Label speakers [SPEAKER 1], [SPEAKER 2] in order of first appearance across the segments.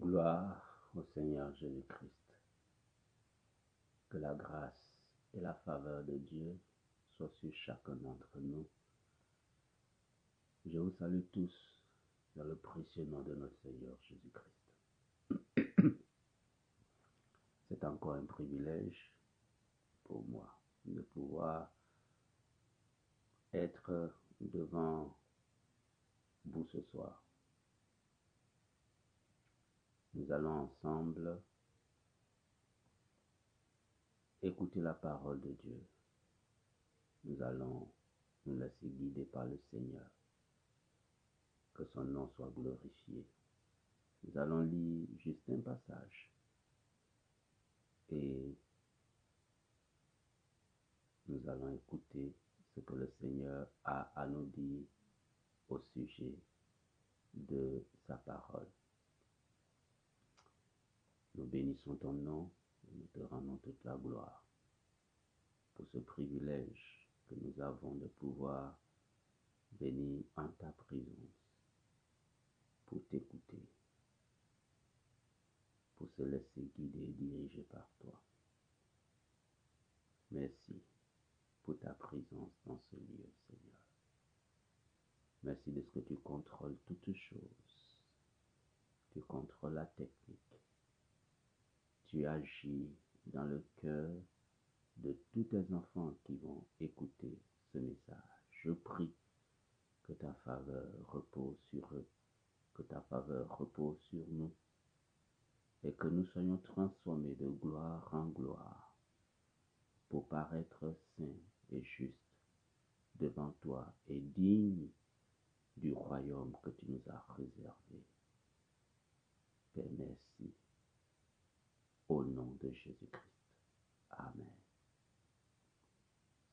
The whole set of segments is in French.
[SPEAKER 1] Gloire au Seigneur Jésus-Christ. Que la grâce et la faveur de Dieu soient sur chacun d'entre nous. Je vous salue tous dans le précieux nom de notre Seigneur Jésus-Christ. C'est encore un privilège pour moi de pouvoir être devant vous ce soir. Nous allons ensemble écouter la parole de Dieu. Nous allons nous laisser guider par le Seigneur. Que son nom soit glorifié. Nous allons lire juste un passage. Et nous allons écouter ce que le Seigneur a à nous dire au sujet de sa parole. Nous bénissons ton nom et nous te rendons toute la gloire pour ce privilège que nous avons de pouvoir venir en ta présence pour t'écouter, pour se laisser guider et diriger par toi. Merci pour ta présence dans ce lieu, Seigneur. Merci de ce que tu contrôles toutes choses. Tu contrôles la technique. Tu agis dans le cœur de tous tes enfants qui vont écouter ce message. Je prie que ta faveur repose sur eux, que ta faveur repose sur nous, et que nous soyons transformés de gloire en gloire pour paraître saints et justes devant toi et dignes du royaume que tu nous as réservé. Père, merci. Au nom de Jésus-Christ. Amen.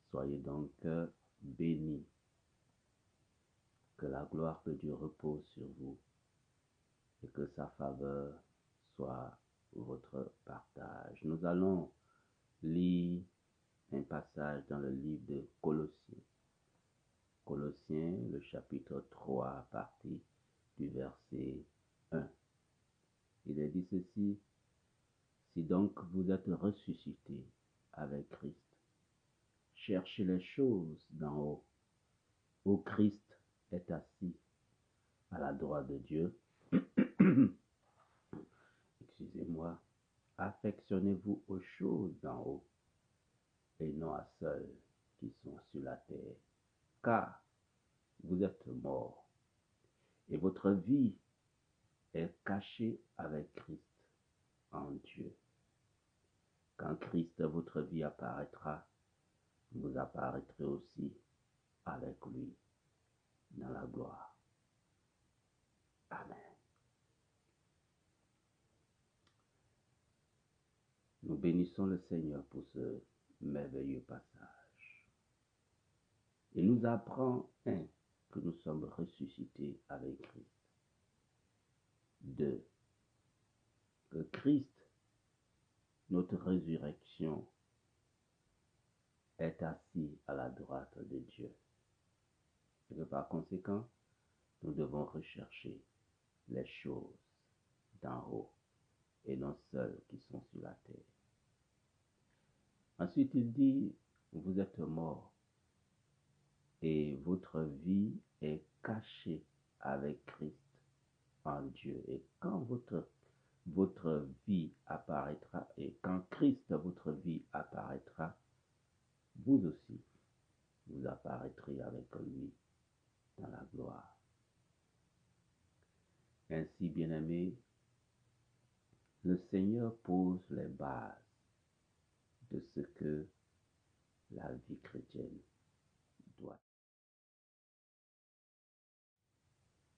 [SPEAKER 1] Soyez donc bénis. Que la gloire de Dieu repose sur vous et que sa faveur soit votre partage. Nous allons lire un passage dans le livre de Colossiens. Colossiens, le chapitre 3, à partir du verset 1. Il est dit ceci: si donc vous êtes ressuscités avec Christ, cherchez les choses d'en haut, où Christ est assis à la droite de Dieu. Excusez-moi. Affectionnez-vous aux choses d'en haut et non à celles qui sont sur la terre, car vous êtes morts et votre vie est cachée avec Christ en Dieu. Quand Christ, votre vie, apparaîtra, vous apparaîtrez aussi avec lui dans la gloire. Amen. Nous bénissons le Seigneur pour ce merveilleux passage. Il nous apprend, que nous sommes ressuscités avec Christ. 2. Que Christ, notre résurrection, est assis à la droite de Dieu. Et que par conséquent, nous devons rechercher les choses d'en haut et non celles qui sont sur la terre. Ensuite, il dit, vous êtes morts et votre vie est cachée avec Christ en Dieu. Et quand votre vie apparaîtra, et quand Christ, votre vie apparaîtra, vous aussi, vous apparaîtrez avec lui dans la gloire. Ainsi, bien-aimés, le Seigneur pose les bases de ce que la vie chrétienne doit.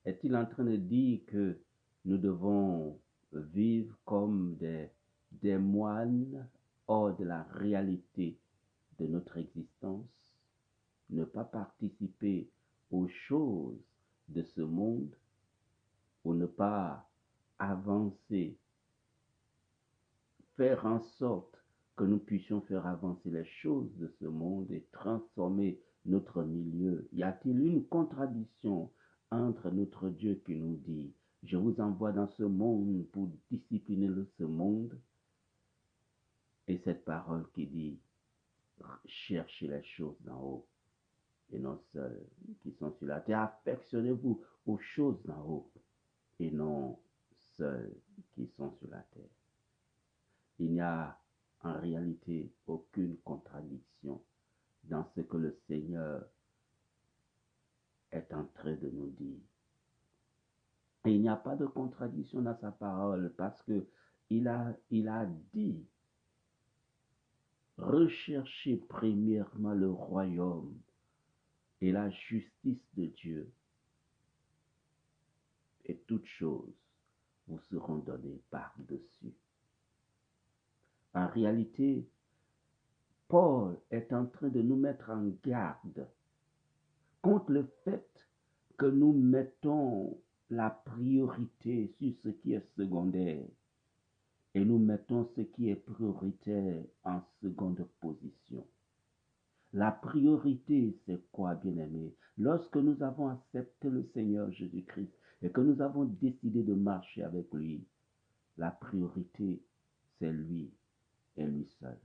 [SPEAKER 1] Est-il en train de dire que nous devons vivre comme des moines hors de la réalité de notre existence, ne pas participer aux choses de ce monde, ou ne pas avancer, faire en sorte que nous puissions faire avancer les choses de ce monde et transformer notre milieu? Y a-t-il une contradiction entre notre Dieu qui nous dit Je vous envoie dans ce monde pour discipliner ce monde. Et cette parole qui dit, cherchez les choses d'en haut et non celles qui sont sur la terre. Affectionnez-vous aux choses d'en haut et non celles qui sont sur la terre. Il n'y a en réalité aucune contradiction dans ce que le Seigneur est en train de nous dire. Et il n'y a pas de contradiction dans sa parole parce que il a dit, recherchez premièrement le royaume et la justice de Dieu, et toutes choses vous seront données par-dessus. En réalité, Paul est en train de nous mettre en garde contre le fait que nous mettons la priorité sur ce qui est secondaire et nous mettons ce qui est prioritaire en seconde position. La priorité, c'est quoi, bien-aimé? Lorsque nous avons accepté le Seigneur Jésus-Christ et que nous avons décidé de marcher avec lui, la priorité, c'est lui et lui seul.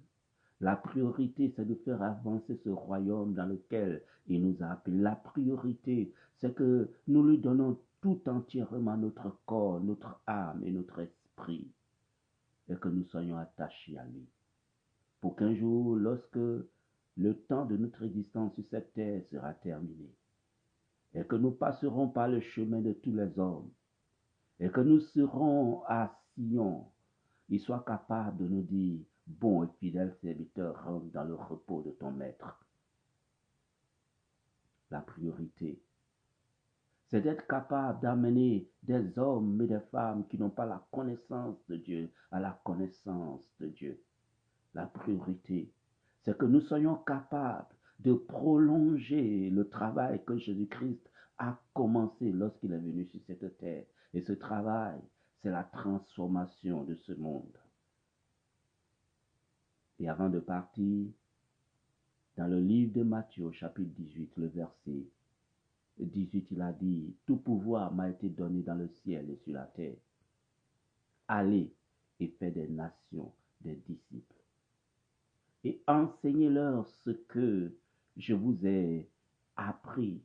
[SPEAKER 1] La priorité, c'est de faire avancer ce royaume dans lequel il nous a appelés. La priorité, c'est que nous lui donnons tout entièrement notre corps, notre âme et notre esprit, et que nous soyons attachés à lui. Pour qu'un jour, lorsque le temps de notre existence sur cette terre sera terminé, et que nous passerons par le chemin de tous les hommes, et que nous serons à Sion, il soit capable de nous dire, bon et fidèle serviteur, rentre dans le repos de ton maître. La priorité, c'est d'être capable d'amener des hommes et des femmes qui n'ont pas la connaissance de Dieu à la connaissance de Dieu. La priorité, c'est que nous soyons capables de prolonger le travail que Jésus-Christ a commencé lorsqu'il est venu sur cette terre. Et ce travail, c'est la transformation de ce monde. Et avant de partir, dans le livre de Matthieu, chapitre 18, le verset 18, il a dit, « Tout pouvoir m'a été donné dans le ciel et sur la terre. Allez et faites des nations des disciples. Et enseignez-leur ce que je vous ai appris. »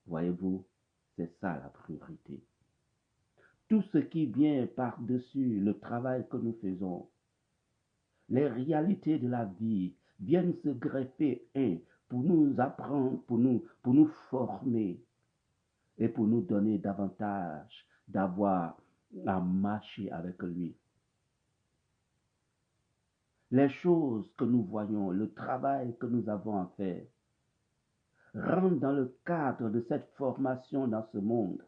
[SPEAKER 1] Voyez-vous, c'est ça la priorité. Tout ce qui vient par-dessus le travail que nous faisons, les réalités de la vie viennent se greffer pour nous apprendre, pour nous former et pour nous donner davantage d'avoir à marcher avec lui. Les choses que nous voyons, le travail que nous avons à faire, rentrent dans le cadre de cette formation dans ce monde,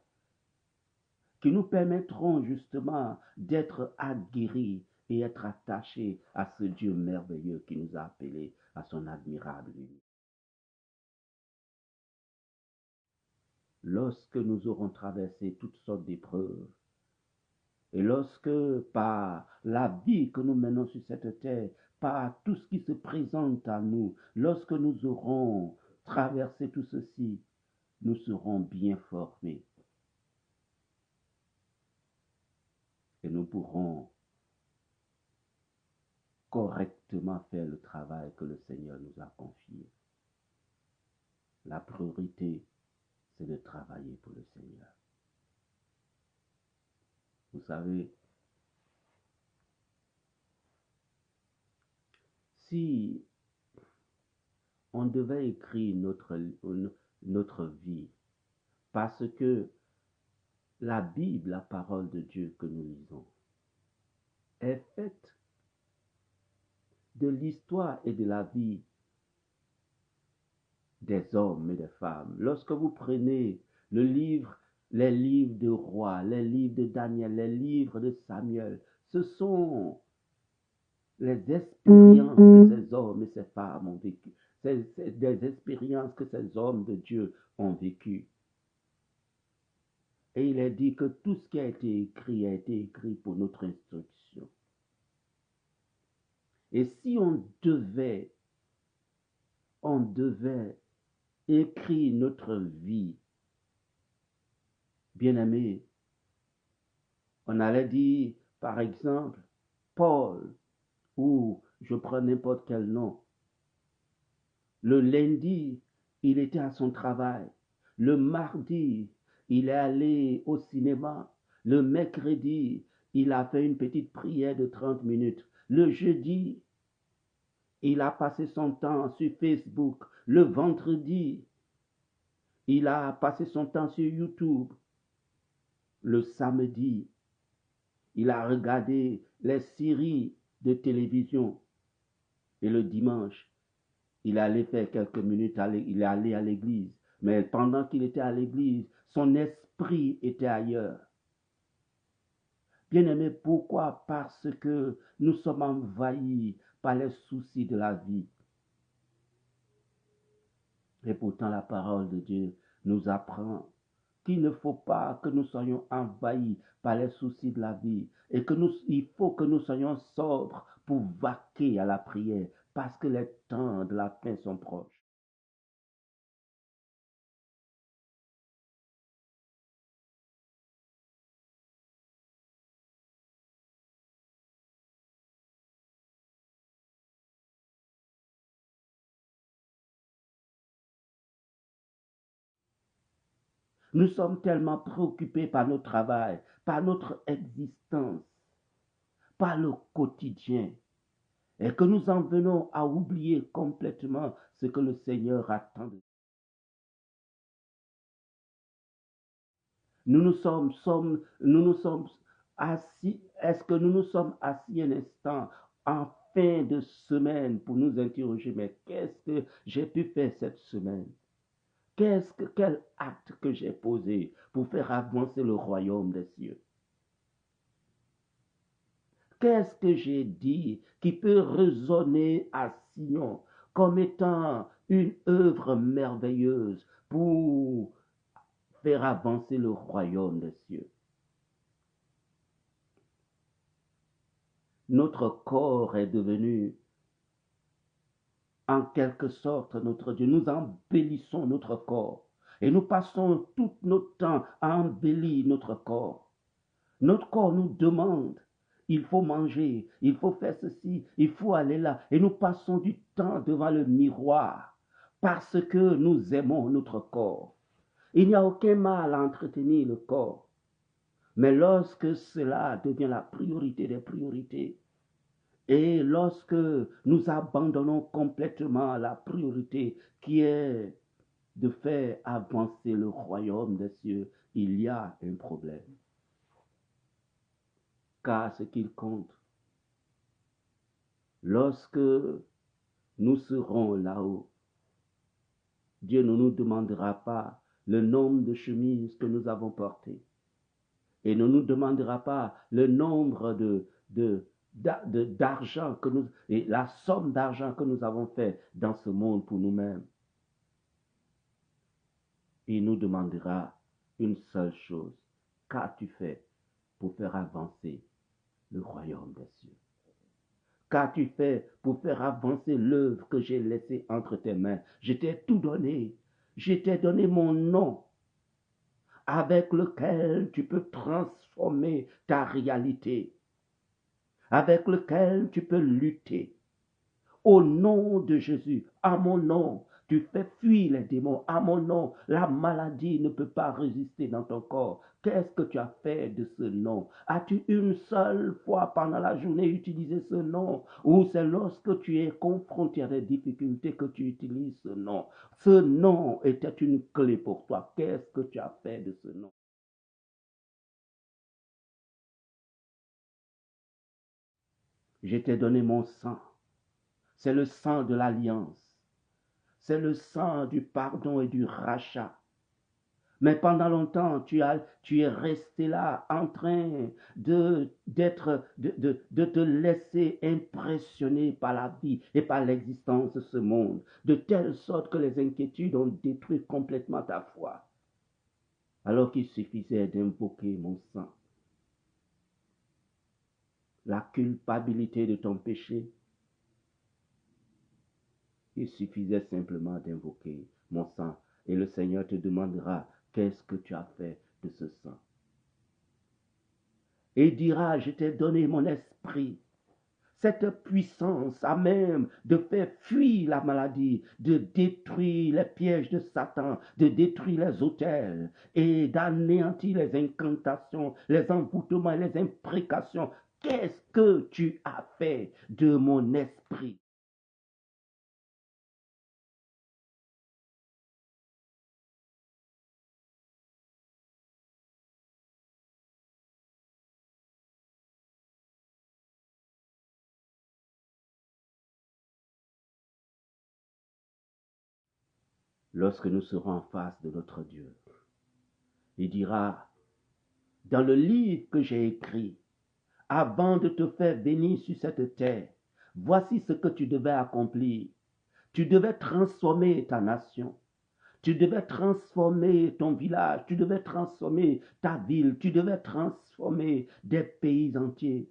[SPEAKER 1] qui nous permettront justement d'être aguerris et être attachés à ce Dieu merveilleux qui nous a appelés à son admirable unité. Lorsque nous aurons traversé toutes sortes d'épreuves, et lorsque par la vie que nous menons sur cette terre, par tout ce qui se présente à nous, lorsque nous aurons traversé tout ceci, nous serons bien formés. Et nous pourrons correctement faire le travail que le Seigneur nous a confié. La priorité, c'est de travailler pour le Seigneur. Vous savez, si on devait écrire notre vie, parce que la Bible, la parole de Dieu que nous lisons, est faite de l'histoire et de la vie des hommes et des femmes. Lorsque vous prenez les livres de rois, les livres de Daniel, les livres de Samuel, ce sont les expériences que ces hommes et ces femmes ont vécues. C'est des expériences que ces hommes de Dieu ont vécues. Et il est dit que tout ce qui a été écrit pour notre instruction. Et si on devait écrire notre vie Bien-aimé, on allait dire, par exemple, Paul, ou je prends n'importe quel nom. Le lundi, il était à son travail. Le mardi, il est allé au cinéma. Le mercredi, il a fait une petite prière de 30 minutes. Le jeudi, il a passé son temps sur Facebook. Le vendredi, il a passé son temps sur YouTube. Le samedi, il a regardé les séries de télévision. Et le dimanche, il allait faire quelques minutes, il est allé à l'église. Mais pendant qu'il était à l'église, son esprit était ailleurs. Bien-aimé, pourquoi? Parce que nous sommes envahis par les soucis de la vie. Et pourtant, la parole de Dieu nous apprend qu'il ne faut pas que nous soyons envahis par les soucis de la vie et il faut que nous soyons sobres pour vaquer à la prière parce que les temps de la fin sont proches. Nous sommes tellement préoccupés par notre travail, par notre existence, par le quotidien, et que nous en venons à oublier complètement ce que le Seigneur attend de nous. Nous nous sommes assis, est-ce que nous nous sommes assis un instant en fin de semaine pour nous interroger, mais qu'est-ce que j'ai pu faire cette semaine? Quel acte que j'ai posé pour faire avancer le royaume des cieux? Qu'est-ce que j'ai dit qui peut résonner à Sion comme étant une œuvre merveilleuse pour faire avancer le royaume des cieux? Notre corps est devenu en quelque sorte notre Dieu. Nous embellissons notre corps et nous passons tout notre temps à embellir notre corps. Notre corps nous demande, il faut manger, il faut faire ceci, il faut aller là. Et nous passons du temps devant le miroir parce que nous aimons notre corps. Il n'y a aucun mal à entretenir le corps. Mais lorsque cela devient la priorité des priorités, et lorsque nous abandonnons complètement la priorité qui est de faire avancer le royaume des cieux, il y a un problème. Car ce qu'il compte, lorsque nous serons là-haut, Dieu ne nous demandera pas le nombre de chemises que nous avons portées et ne nous demandera pas le nombre d'argent que nous et la somme d'argent que nous avons fait dans ce monde pour nous-mêmes. Il nous demandera une seule chose. Qu'as-tu fait pour faire avancer le royaume des cieux? Qu'as-tu fait pour faire avancer l'œuvre que j'ai laissée entre tes mains? Je t'ai tout donné. Je t'ai donné mon nom avec lequel tu peux transformer ta réalité, avec lequel tu peux lutter. Au nom de Jésus, à mon nom, tu fais fuir les démons. À mon nom, la maladie ne peut pas résister dans ton corps. Qu'est-ce que tu as fait de ce nom? As-tu une seule fois pendant la journée utilisé ce nom? Ou c'est lorsque tu es confronté à des difficultés que tu utilises ce nom? Ce nom était une clé pour toi. Qu'est-ce que tu as fait de ce nom? Je t'ai donné mon sang. C'est le sang de l'alliance. C'est le sang du pardon et du rachat. Mais pendant longtemps, tu es resté là en train de te laisser impressionner par la vie et par l'existence de ce monde, de telle sorte que les inquiétudes ont détruit complètement ta foi, alors qu'il suffisait d'invoquer mon sang. La culpabilité de ton péché, il suffisait simplement d'invoquer mon sang et le Seigneur te demandera qu'est-ce que tu as fait de ce sang. et il dira, je t'ai donné mon esprit. Cette puissance a même de faire fuir la maladie, de détruire les pièges de Satan, de détruire les autels et d'anéantir les incantations, les envoûtements et les imprécations. Qu'est-ce que tu as fait de mon esprit? Lorsque nous serons en face de notre Dieu, il dira, dans le livre que j'ai écrit, avant de te faire venir sur cette terre, voici ce que tu devais accomplir. Tu devais transformer ta nation. Tu devais transformer ton village. Tu devais transformer ta ville. Tu devais transformer des pays entiers.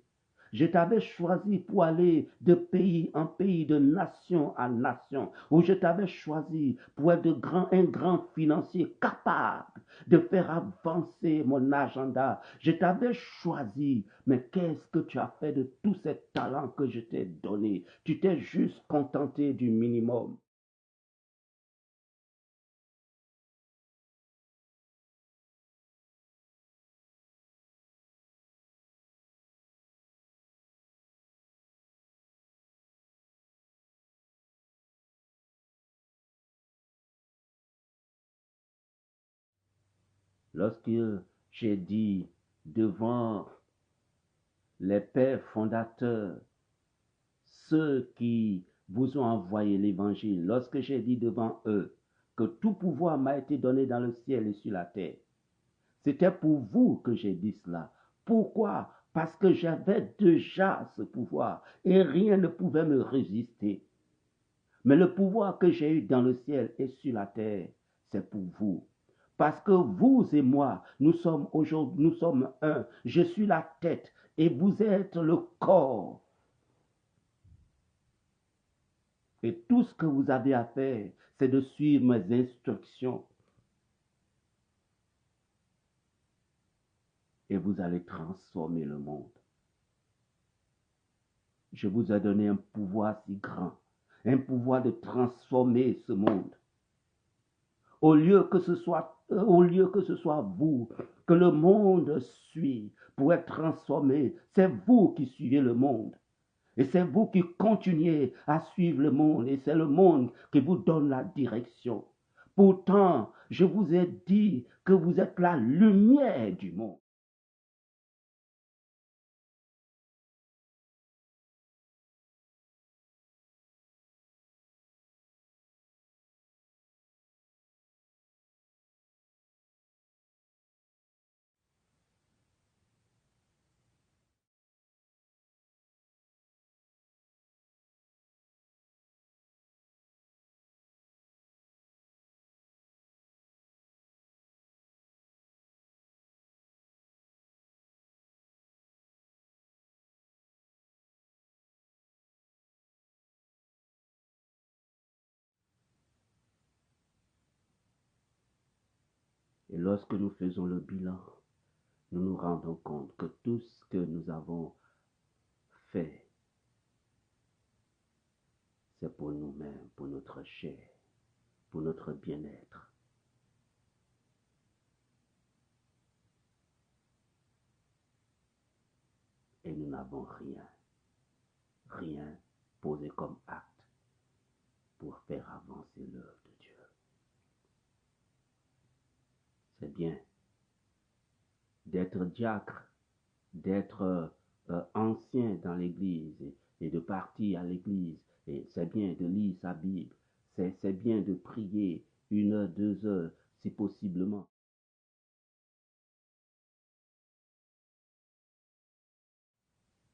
[SPEAKER 1] Je t'avais choisi pour aller de pays en pays, de nation en nation, où je t'avais choisi pour être un grand financier capable de faire avancer mon agenda. Je t'avais choisi, mais qu'est-ce que tu as fait de tous ces talents que je t'ai donnés? Tu t'es juste contenté du minimum. Lorsque j'ai dit devant les pères fondateurs, ceux qui vous ont envoyé l'évangile, lorsque j'ai dit devant eux que tout pouvoir m'a été donné dans le ciel et sur la terre, c'était pour vous que j'ai dit cela. Pourquoi? Parce que j'avais déjà ce pouvoir et rien ne pouvait me résister. Mais le pouvoir que j'ai eu dans le ciel et sur la terre, c'est pour vous. Parce que vous et moi, nous sommes aujourd'hui, nous sommes un. Je suis la tête et vous êtes le corps. Et tout ce que vous avez à faire, c'est de suivre mes instructions. Et vous allez transformer le monde. Je vous ai donné un pouvoir si grand, un pouvoir de transformer ce monde. Au lieu que ce soit vous, que le monde suit pour être transformé, c'est vous qui suivez le monde. Et c'est vous qui continuez à suivre le monde. Et c'est le monde qui vous donne la direction. Pourtant, je vous ai dit que vous êtes la lumière du monde. Et lorsque nous faisons le bilan, nous nous rendons compte que tout ce que nous avons fait, c'est pour nous-mêmes, pour notre chair, pour notre bien-être. Et nous n'avons rien posé comme acte pour faire avancer l'œuvre de Dieu. C'est bien d'être diacre, d'être ancien dans l'Église et de partir à l'Église. Et c'est bien de lire sa Bible. C'est bien de prier 1 heure, 2 heures, si possiblement.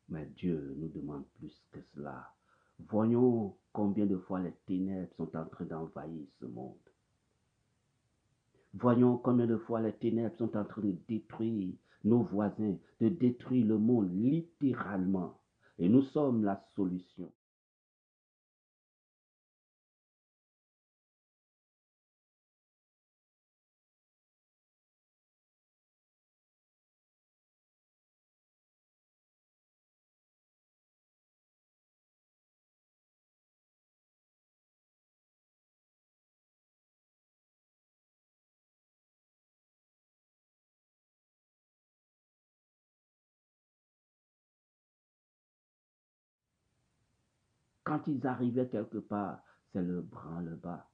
[SPEAKER 1] Mais Dieu nous demande plus que cela. Voyons combien de fois les ténèbres sont en train d'envahir ce monde. Voyons combien de fois les ténèbres sont en train de détruire nos voisins, de détruire le monde littéralement. Et nous sommes la solution. Quand ils arrivaient quelque part, c'est le branle-bas.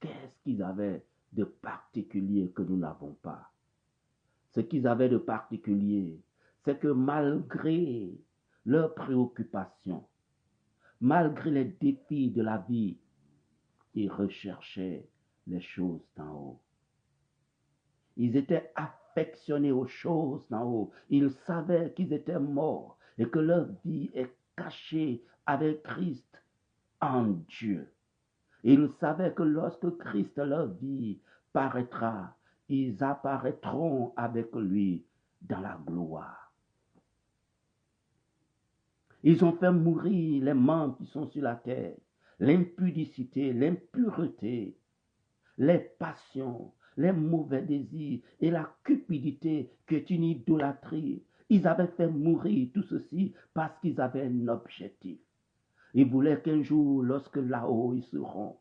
[SPEAKER 1] Qu'est-ce qu'ils avaient de particulier que nous n'avons pas? Ce qu'ils avaient de particulier, c'est que malgré leurs préoccupations, malgré les défis de la vie, ils recherchaient les choses d'en haut. Ils étaient affectionnés aux choses d'en haut. Ils savaient qu'ils étaient morts et que leur vie est cachée avec Christ en Dieu. Ils savaient que lorsque Christ leur vie paraîtra, ils apparaîtront avec lui dans la gloire. Ils ont fait mourir les membres qui sont sur la terre, l'impudicité, l'impureté, les passions, les mauvais désirs et la cupidité qui est une idolâtrie. Ils avaient fait mourir tout ceci parce qu'ils avaient un objectif. Ils voulaient qu'un jour, lorsque là-haut ils seront,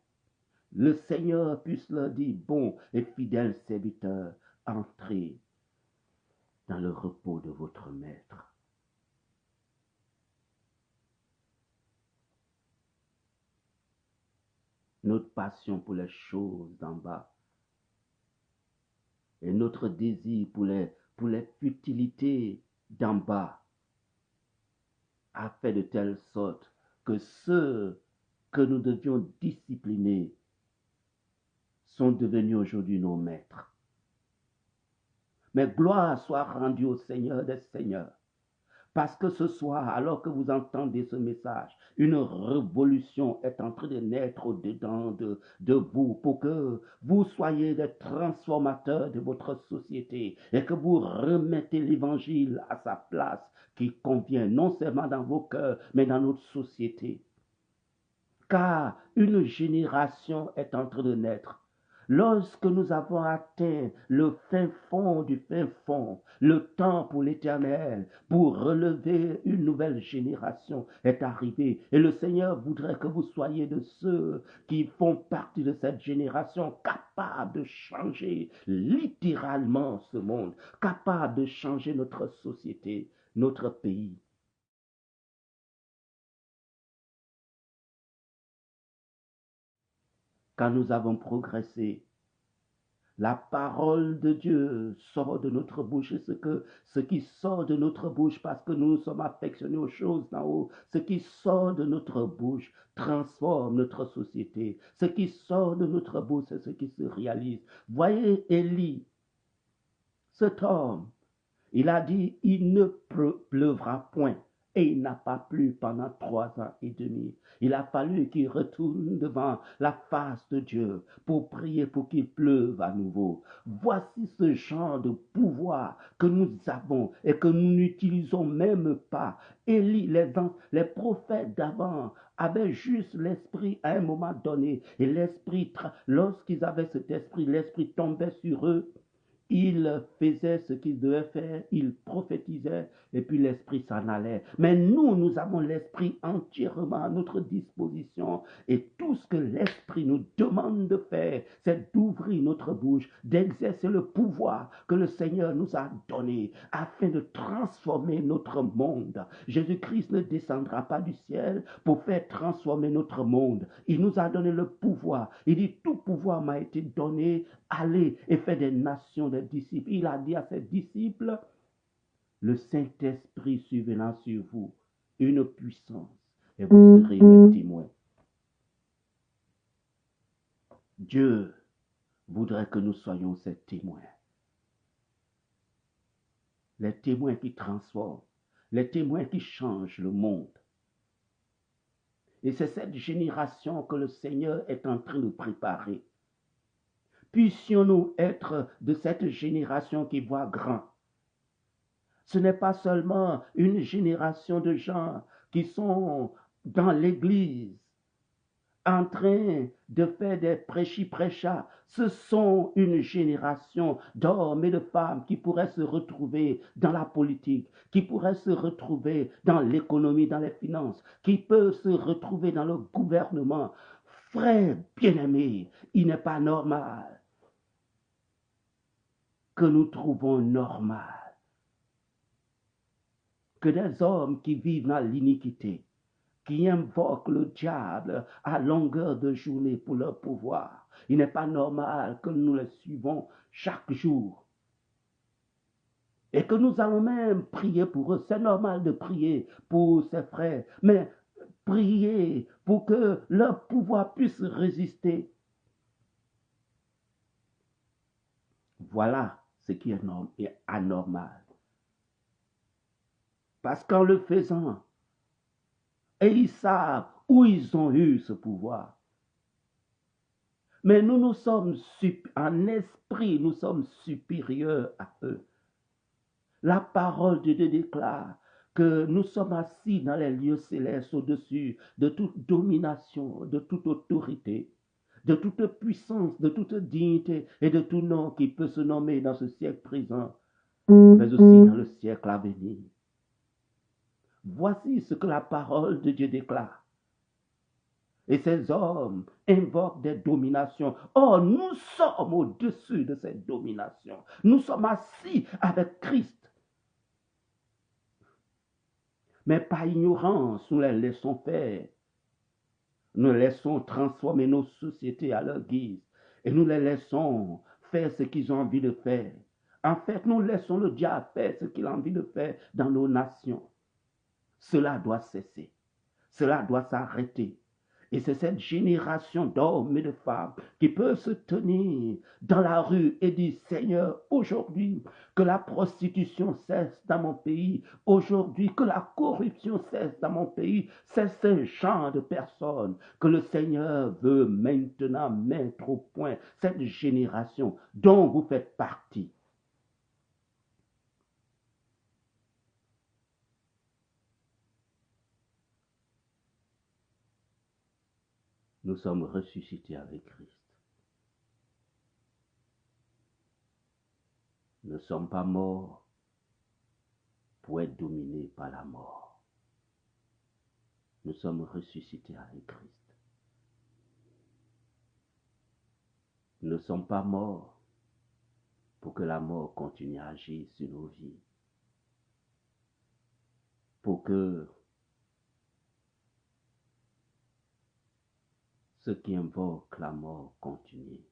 [SPEAKER 1] le Seigneur puisse leur dire, bon et fidèle serviteur, entrez dans le repos de votre maître. Notre passion pour les choses d'en bas et notre désir pour les futilités d'en bas a fait de telle sorte que ceux que nous devions discipliner sont devenus aujourd'hui nos maîtres. Mais gloire soit rendue au Seigneur des Seigneurs. Parce que ce soir, alors que vous entendez ce message, une révolution est en train de naître au-dedans de vous pour que vous soyez des transformateurs de votre société et que vous remettez l'évangile à sa place qui convient non seulement dans vos cœurs, mais dans notre société. Car une génération est en train de naître. Lorsque nous avons atteint le fin fond du fin fond, le temps pour l'Éternel, pour relever une nouvelle génération est arrivé. Et le Seigneur voudrait que vous soyez de ceux qui font partie de cette génération, capables de changer littéralement ce monde, capables de changer notre société, notre pays. Quand nous avons progressé, la parole de Dieu sort de notre bouche et ce qui sort de notre bouche, parce que nous sommes affectionnés aux choses d'en haut, ce qui sort de notre bouche transforme notre société. Ce qui sort de notre bouche, c'est ce qui se réalise. Voyez Élie, cet homme, il a dit, il ne pleuvra point. Et il n'a pas plu pendant 3 ans et demi. Il a fallu qu'il retourne devant la face de Dieu pour prier pour qu'il pleuve à nouveau. Voici ce genre de pouvoir que nous avons et que nous n'utilisons même pas. Élie, les prophètes d'avant avaient juste l'esprit à un moment donné. Et l'esprit, lorsqu'ils avaient cet esprit, l'esprit tombait sur eux. Ils faisaient ce qu'ils devaient faire, ils prophétisaient et puis l'esprit s'en allait. Mais nous avons l'esprit entièrement à notre disposition et tout ce que l'esprit nous demande de faire, c'est d'ouvrir notre bouche, d'exercer le pouvoir que le Seigneur nous a donné afin de transformer notre monde. Jésus-Christ ne descendra pas du ciel pour faire transformer notre monde. Il nous a donné le pouvoir. Il dit, tout pouvoir m'a été donné. Allez et faites des nations des disciples. Il a dit à ses disciples, le Saint-Esprit survenant sur vous, une puissance, et vous serez mes témoins. Dieu voudrait que nous soyons ces témoins. Les témoins qui transforment, les témoins qui changent le monde. Et c'est cette génération que le Seigneur est en train de préparer. Puissions-nous être de cette génération qui voit grand. Ce n'est pas seulement une génération de gens qui sont dans l'église en train de faire des prêchis-prêchats. Ce sont une génération d'hommes et de femmes qui pourraient se retrouver dans la politique, qui pourraient se retrouver dans l'économie, dans les finances, qui peuvent se retrouver dans le gouvernement. Frères bien-aimés, il n'est pas normal que nous trouvons normal que des hommes qui vivent dans l'iniquité, qui invoquent le diable à longueur de journée pour leur pouvoir. Il n'est pas normal que nous les suivons chaque jour et que nous allons même prier pour eux. C'est normal de prier pour ses frères, mais prier pour que leur pouvoir puisse résister. Voilà ce qui est anormal. Parce qu'en le faisant, et ils savent où ils ont eu ce pouvoir. Mais nous sommes en esprit, nous sommes supérieurs à eux. La parole de Dieu déclare que nous sommes assis dans les lieux célestes au-dessus de toute domination, de toute autorité, de toute puissance, de toute dignité et de tout nom qui peut se nommer dans ce siècle présent, mais aussi dans le siècle à venir. Voici ce que la parole de Dieu déclare. Et ces hommes invoquent des dominations. Or, nous sommes au-dessus de ces dominations. Nous sommes assis avec Christ. Mais par ignorance, nous les laissons faire. Nous laissons transformer nos sociétés à leur guise. Et nous les laissons faire ce qu'ils ont envie de faire. En fait, nous laissons le diable faire ce qu'il a envie de faire dans nos nations. Cela doit cesser. Cela doit s'arrêter. Et c'est cette génération d'hommes et de femmes qui peuvent se tenir dans la rue et dire, Seigneur, aujourd'hui, que la prostitution cesse dans mon pays, aujourd'hui, que la corruption cesse dans mon pays. C'est ce genre de personnes que le Seigneur veut maintenant mettre au point, cette génération dont vous faites partie. Nous sommes ressuscités avec Christ. Nous ne sommes pas morts pour être dominés par la mort. Nous sommes ressuscités avec Christ. Nous ne sommes pas morts pour que la mort continue à agir sur nos vies. Pour que ceux qui invoquent la mort continuent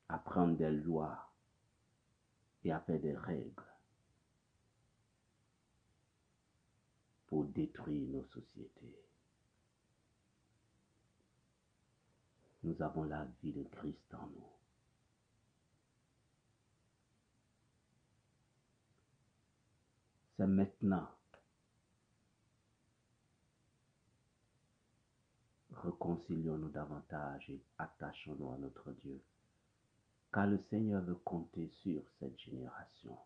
[SPEAKER 1] à prendre des lois et à faire des règles pour détruire nos sociétés. Nous avons la vie de Christ en nous. C'est maintenant. Réconcilions-nous davantage et attachons-nous à notre Dieu, car le Seigneur veut compter sur cette génération.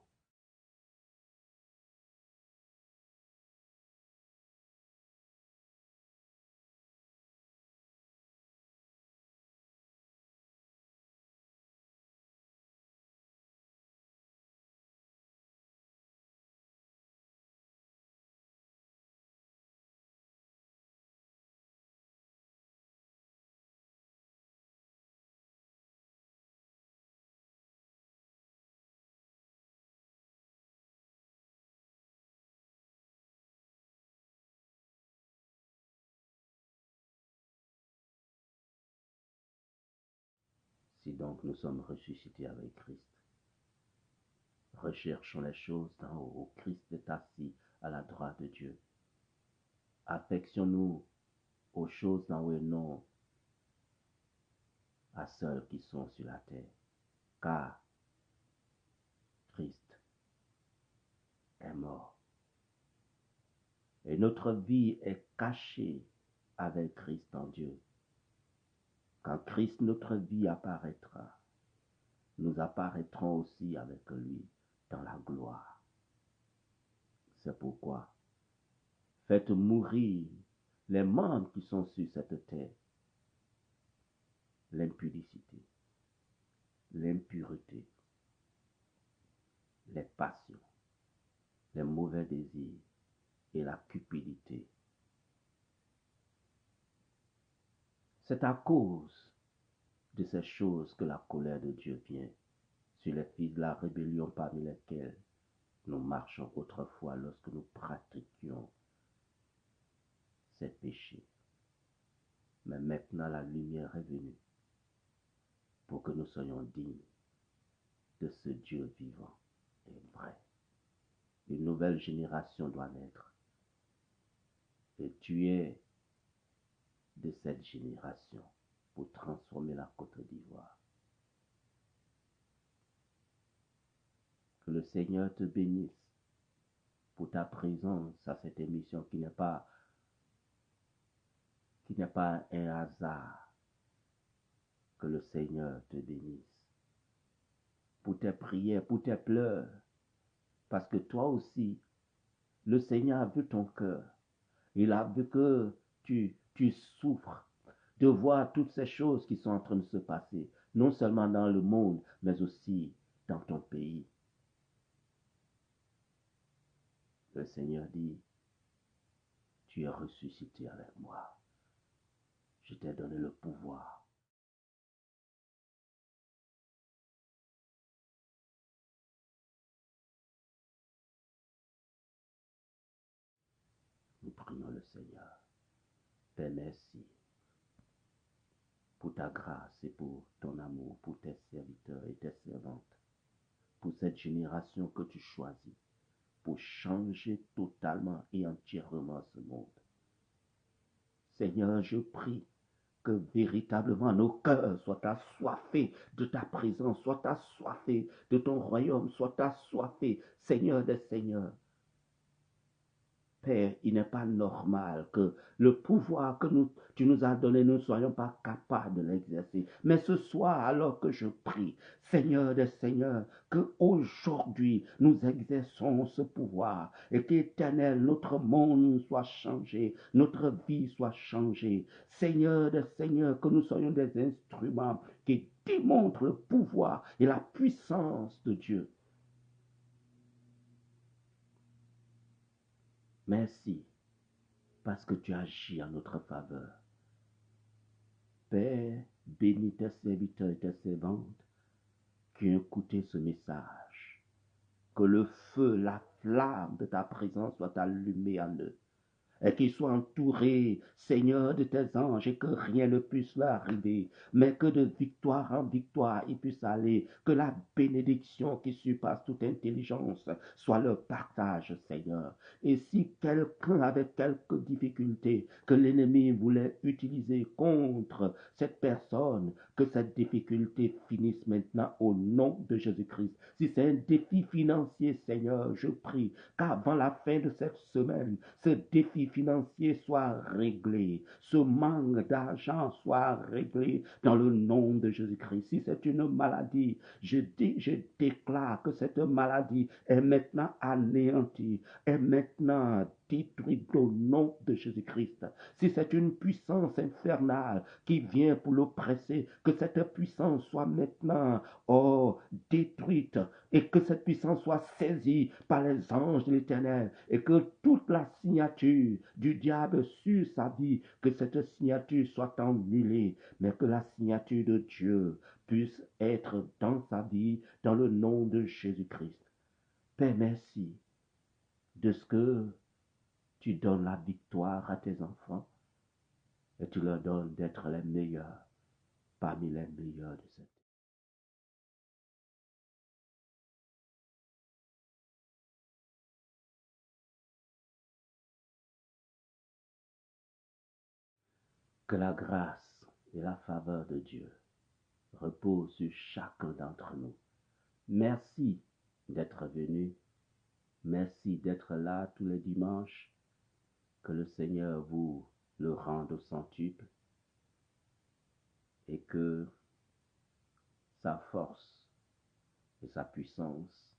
[SPEAKER 1] Si donc nous sommes ressuscités avec Christ, recherchons les choses d'en haut, où Christ est assis à la droite de Dieu. Affectionnons-nous aux choses d'en haut et non à celles qui sont sur la terre, car Christ est mort. Et notre vie est cachée avec Christ en Dieu. Quand Christ, notre vie, apparaîtra, nous apparaîtrons aussi avec lui dans la gloire. C'est pourquoi faites mourir les membres qui sont sur cette terre, l'impudicité, l'impureté, les passions, les mauvais désirs et la cupidité. C'est à cause de ces choses que la colère de Dieu vient sur les fils de la rébellion parmi lesquels nous marchions autrefois lorsque nous pratiquions ces péchés. Mais maintenant la lumière est venue pour que nous soyons dignes de ce Dieu vivant et vrai. Une nouvelle génération doit naître. Et tu es de cette génération pour transformer la Côte d'Ivoire. Que le Seigneur te bénisse pour ta présence à cette émission qui n'est pas un hasard. Que le Seigneur te bénisse pour tes prières, pour tes pleurs, parce que toi aussi, le Seigneur a vu ton cœur. Il a vu que tu souffres de voir toutes ces choses qui sont en train de se passer, non seulement dans le monde, mais aussi dans ton pays. Le Seigneur dit, tu es ressuscité avec moi. Je t'ai donné le pouvoir. Nous prions le Seigneur. Père, merci pour ta grâce et pour ton amour, pour tes serviteurs et tes servantes, pour cette génération que tu choisis, pour changer totalement et entièrement ce monde. Seigneur, je prie que véritablement nos cœurs soient assoiffés de ta présence, soient assoiffés de ton royaume, soient assoiffés, Seigneur des Seigneurs. Père, il n'est pas normal que le pouvoir que tu nous as donné, nous ne soyons pas capables de l'exercer. Mais ce soir, alors que je prie, Seigneur des Seigneurs, que aujourd'hui nous exerçons ce pouvoir et qu'éternel, notre monde soit changé, notre vie soit changée. Seigneur des Seigneurs, que nous soyons des instruments qui démontrent le pouvoir et la puissance de Dieu. Merci, parce que tu agis en notre faveur. Père, bénis tes serviteurs et tes servantes qui ont écouté ce message. Que le feu, la flamme de ta présence soit allumée en eux. Et qu'ils soient entourés, Seigneur, de tes anges, et que rien ne puisse leur arriver, mais que de victoire en victoire ils puissent aller, que la bénédiction qui surpasse toute intelligence soit leur partage, Seigneur. Et si quelqu'un avait quelques difficultés que l'ennemi voulait utiliser contre cette personne, que cette difficulté finisse maintenant au nom de Jésus-Christ. Si c'est un défi financier, Seigneur, je prie qu'avant la fin de cette semaine, ce défi financier soit réglé, ce manque d'argent soit réglé dans le nom de Jésus-Christ. Si c'est une maladie, je déclare que cette maladie est maintenant anéantie, est maintenant détruite au nom de Jésus-Christ. Si c'est une puissance infernale qui vient pour l'oppresser, que cette puissance soit maintenant, détruite, et que cette puissance soit saisie par les anges de l'Éternel, et que toute la signature du diable sur sa vie, que cette signature soit annulée, mais que la signature de Dieu puisse être dans sa vie, dans le nom de Jésus-Christ. Père, merci de ce que tu donnes la victoire à tes enfants, et tu leur donnes d'être les meilleurs parmi les meilleurs de cette. Que la grâce et la faveur de Dieu reposent sur chacun d'entre nous. Merci d'être venu. Merci d'être là tous les dimanches. Que le Seigneur vous le rende au centuple et que sa force et sa puissance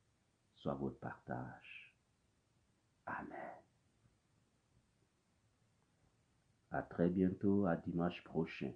[SPEAKER 1] soient votre partage. Amen. À très bientôt, à dimanche prochain.